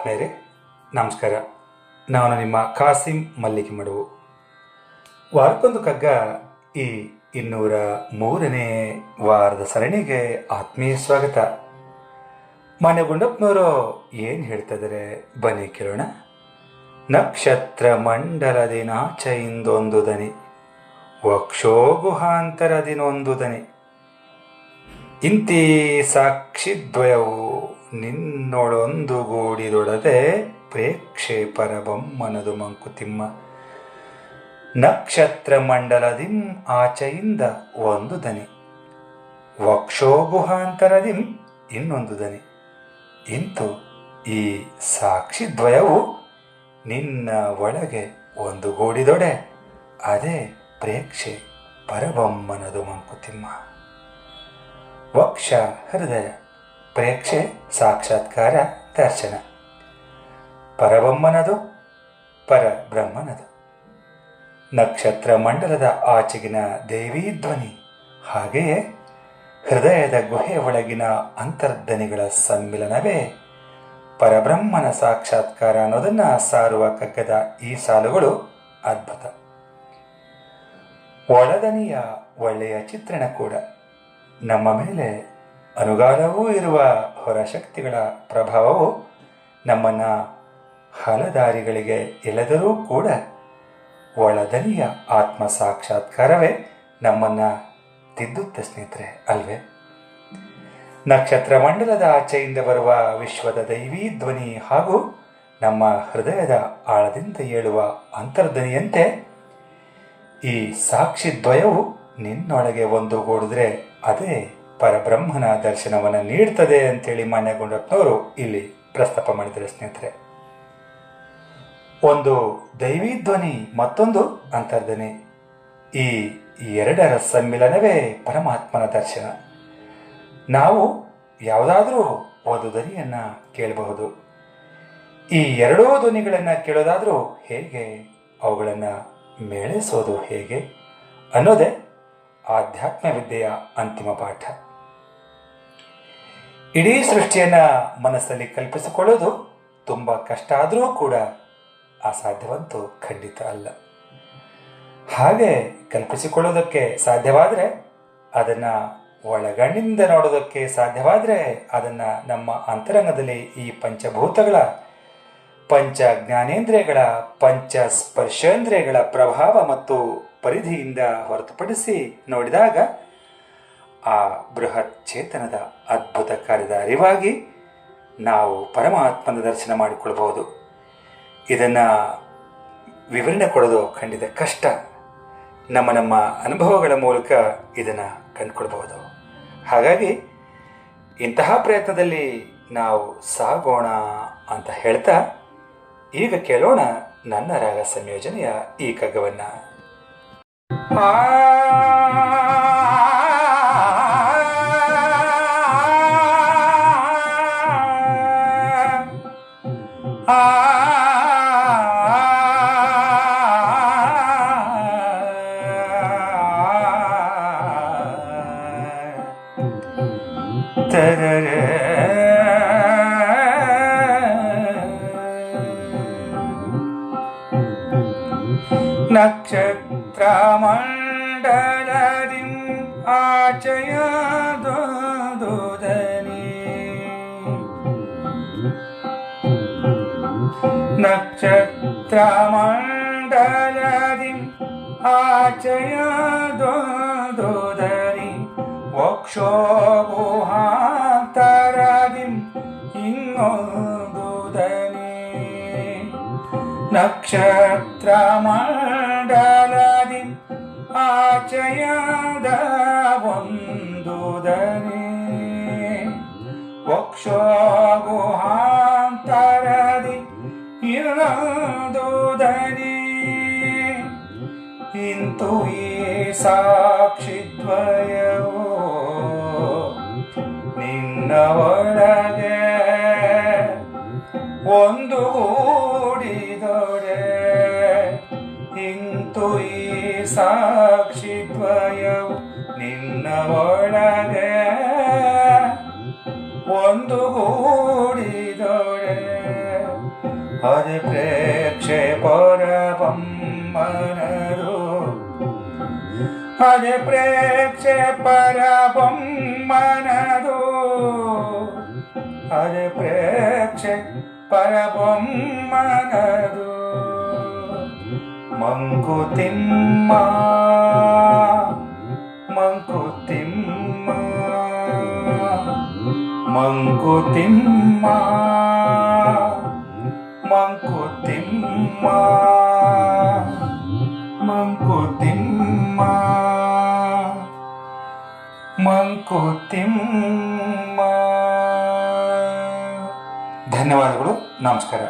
ಆತ್ಮೀಯರೇ ನಮಸ್ಕಾರ. ನಾನು ನಿಮ್ಮ ಕಾಸಿಂ ಮಲ್ಲಿಗೆ ಮಡುವು. ವಾರಕ್ಕೊಂದು ಕಗ್ಗ ಈ 203ನೇ ವಾರದ ಸರಣಿಗೆ ಆತ್ಮೀಯ ಸ್ವಾಗತ. ಮಾನ್ಯ ಗುಂಡಪ್ಪನವರು ಏನು ಹೇಳ್ತಾ ಇದ್ದಾರೆ ಬನ್ನಿ ಕೇಳೋಣ. ನಕ್ಷತ್ರ ಮಂಡಲದಿನಾಚೆಯಿಂದೊಂದು ದನಿ, ವಕ್ಷೋಗುಹಾಂತರದಿನೊಂದು ದನಿ, ಇಂತಿ ಸಾಕ್ಷಿದ್ವಯವು ನಿನ್ನೊಳೊಂದುಗೂಡಿದೊಡದೆ ಪ್ರೇಕ್ಷೆ ಪರಬೊಮ್ಮನದು ಮಂಕುತಿಮ್ಮ. ನಕ್ಷತ್ರ ಮಂಡಲದಿಂ ಆಚೆಯಿಂದ ಒಂದು ದನಿ, ವಕ್ಷೋಗುಹಾಂತರದಿಂ ಇನ್ನೊಂದು ದನಿ, ಇಂತು ಈ ಸಾಕ್ಷಿದ್ವಯವು ನಿನ್ನ ಒಳಗೆ ಒಂದುಗೂಡಿದೊಡೆ ಅದೇ ಪ್ರೇಕ್ಷೆ ಪರಬೊಮ್ಮನದು ಮಂಕುತಿಮ್ಮ. ವಕ್ಷ ಹೃದಯ, ಪ್ರೇಕ್ಷೆ ಸಾಕ್ಷಾತ್ಕಾರ ದರ್ಶನ, ಪರಬೊಮ್ಮನದು ಪರಬ್ರಹ್ಮನದು. ನಕ್ಷತ್ರ ಮಂಡಲದ ಆಚೆಗಿನ ದೇವಿ ಧ್ವನಿ, ಹಾಗೆಯೇ ಹೃದಯದ ಗುಹೆಯ ಒಳಗಿನ ಅಂತರ್ಧನಿಗಳ ಸಮ್ಮಿಲನವೇ ಪರಬ್ರಹ್ಮನ ಸಾಕ್ಷಾತ್ಕಾರ ಅನ್ನೋದನ್ನು ಸಾರುವ ಕಗ್ಗದ ಈ ಸಾಲುಗಳು ಅದ್ಭುತ. ಒಳದನಿಯ ಒಳ್ಳೆಯ ಚಿತ್ರಣ ಕೂಡ ನಮ್ಮ ಮೇಲೆ ಅನುಗಾಲವೂ ಇರುವ ಹೊರಶಕ್ತಿಗಳ ಪ್ರಭಾವವು ನಮ್ಮನ್ನು ಹಲದಾರಿಗಳಿಗೆ ಎಳೆದರೂ ಕೂಡ ಒಳದನಿಯ ಆತ್ಮ ಸಾಕ್ಷಾತ್ಕಾರವೇ ನಮ್ಮನ್ನು ತಿದ್ದುತ್ತೆ ಸ್ನೇಹಿತರೆ, ಅಲ್ವೇ? ನಕ್ಷತ್ರ ಮಂಡಲದ ಆಚೆಯಿಂದ ಬರುವ ವಿಶ್ವದ ದೈವೀ ಧ್ವನಿ ಹಾಗೂ ನಮ್ಮ ಹೃದಯದ ಆಳದಿಂದ ಏಳುವ ಅಂತರ್ಧ್ವನಿಯಂತೆ ಈ ಸಾಕ್ಷಿದ್ವಯವು ನಿನ್ನೊಳಗೆ ಒಂದುಗೂಡಿದ್ರೆ ಅದೇ ಪರಬ್ರಹ್ಮನ ದರ್ಶನವನ್ನು ನೀಡ್ತದೆ ಅಂತೇಳಿ ಮಾನ್ಯ ಗುಂಡಪ್ಪನವರು ಇಲ್ಲಿ ಪ್ರಸ್ತಾಪ ಮಾಡಿದ್ದಾರೆ ಸ್ನೇಹಿತರೆ. ಒಂದು ದೈವೀ ಧ್ವನಿ, ಮತ್ತೊಂದು ಅಂತರ್ಧ್ವನಿ, ಈ ಎರಡರ ಸಮ್ಮಿಲನವೇ ಪರಮಾತ್ಮನ ದರ್ಶನ. ನಾವು ಯಾವುದಾದ್ರೂ ಒಂದು ಧ್ವನಿಯನ್ನು ಕೇಳಬಹುದು. ಈ ಎರಡೂ ಧ್ವನಿಗಳನ್ನು ಕೇಳೋದಾದರೂ ಹೇಗೆ, ಅವುಗಳನ್ನು ಮೇಳೈಸೋದು ಹೇಗೆ ಅನ್ನೋದೇ ಆಧ್ಯಾತ್ಮ ವಿದ್ಯೆಯ ಅಂತಿಮ ಪಾಠ. ಇಡೀ ಸೃಷ್ಟಿಯನ್ನು ಮನಸ್ಸಲ್ಲಿ ಕಲ್ಪಿಸಿಕೊಳ್ಳೋದು ತುಂಬ ಕಷ್ಟ ಆದರೂ ಕೂಡ ಅಸಾಧ್ಯವಂತೂ ಖಂಡಿತ ಅಲ್ಲ. ಹಾಗೆ ಕಲ್ಪಿಸಿಕೊಳ್ಳೋದಕ್ಕೆ ಸಾಧ್ಯವಾದರೆ, ಅದನ್ನು ಒಳಗಣ್ಣಿಂದ ನೋಡೋದಕ್ಕೆ ಸಾಧ್ಯವಾದರೆ, ಅದನ್ನು ನಮ್ಮ ಅಂತರಂಗದಲ್ಲಿ ಈ ಪಂಚಭೂತಗಳ, ಪಂಚ ಜ್ಞಾನೇಂದ್ರಿಯಗಳ, ಪಂಚ ಸ್ಪರ್ಶೇಂದ್ರಿಯಗಳ ಪ್ರಭಾವ ಮತ್ತು ಪರಿಧಿಯಿಂದ ಹೊರತುಪಡಿಸಿ ನೋಡಿದಾಗ ಆ ಬೃಹತ್ ಚೇತನದ ಅದ್ಭುತ ಕಾರ್ಯದ ಅರಿವಾಗಿ ನಾವು ಪರಮಾತ್ಮನ ದರ್ಶನ ಮಾಡಿಕೊಳ್ಬಹುದು. ಇದನ್ನು ವಿವರಣೆ ಕೊಡೋದು ಖಂಡಿತ ಕಷ್ಟ. ನಮ್ಮ ಅನುಭವಗಳ ಮೂಲಕ ಇದನ್ನು ಕಂಡುಕೊಳ್ಬಹುದು. ಹಾಗಾಗಿ ಇಂತಹ ಪ್ರಯತ್ನದಲ್ಲಿ ನಾವು ಸಾಗೋಣ ಅಂತ ಹೇಳ್ತಾ ಈಗ ಕೇಳೋಣ ನನ್ನ ರಾಗ ಸಂಯೋಜನೆಯ ಈ ಕಗ್ಗವನ್ನು. ನಕ್ಷತ್ರ ಮಂಡಲದಿಂ ಆಚೆಯದೊಂದುದನಿ, ನಕ್ಷತ್ರ ಮಂಡಲದಿಂ ಆಚೆಯದೊಂದುದನಿ, ವಕ್ಷೋಗುಹಾಂತರದಿಂ ಇನ್ನೊಂದು ದನಿ, ನಕ್ಷತ್ರ ಮಂಡಲದಿಂ ಆಚೆಯದ ಒಂದು ದನಿ, ವಕ್ಷೋಗುಹಾಂತರದಿ ಇನ್ನೊಂದು ದನಿ, ಇಂತು ಈ ಸಾಕ್ಷಿದ್ವಯವು ನಿನ್ನ ಒಳಗೆ ಒಂದುಗೂಡಿದೊಡೆ, ಇಂತು ಈ ಸಾಕ್ಷಿದ್ವಯವು ನಿನ್ನ ಒಳಗೆ ಒಂದುಗೂಡಿದೊಡೆ అది ప్రేక్షే పరబొమ్మనదు అది ప్రేక్షే పరబొమ్మనదు అది ప్రేక్షే పరబొమ్మనదు ಮಂಕುತಿಮ್ಮ ಮಂಕುತಿಮ್ಮ ಮಂಕುತಿಮ್ಮ ಮಂಕುತಿಮ್ಮ ಮಂಕುತಿಮ್ಮ ಮಂಕುತಿಮ್ಮ. ಧನ್ಯವಾದಗಳು. ನಮಸ್ಕಾರ.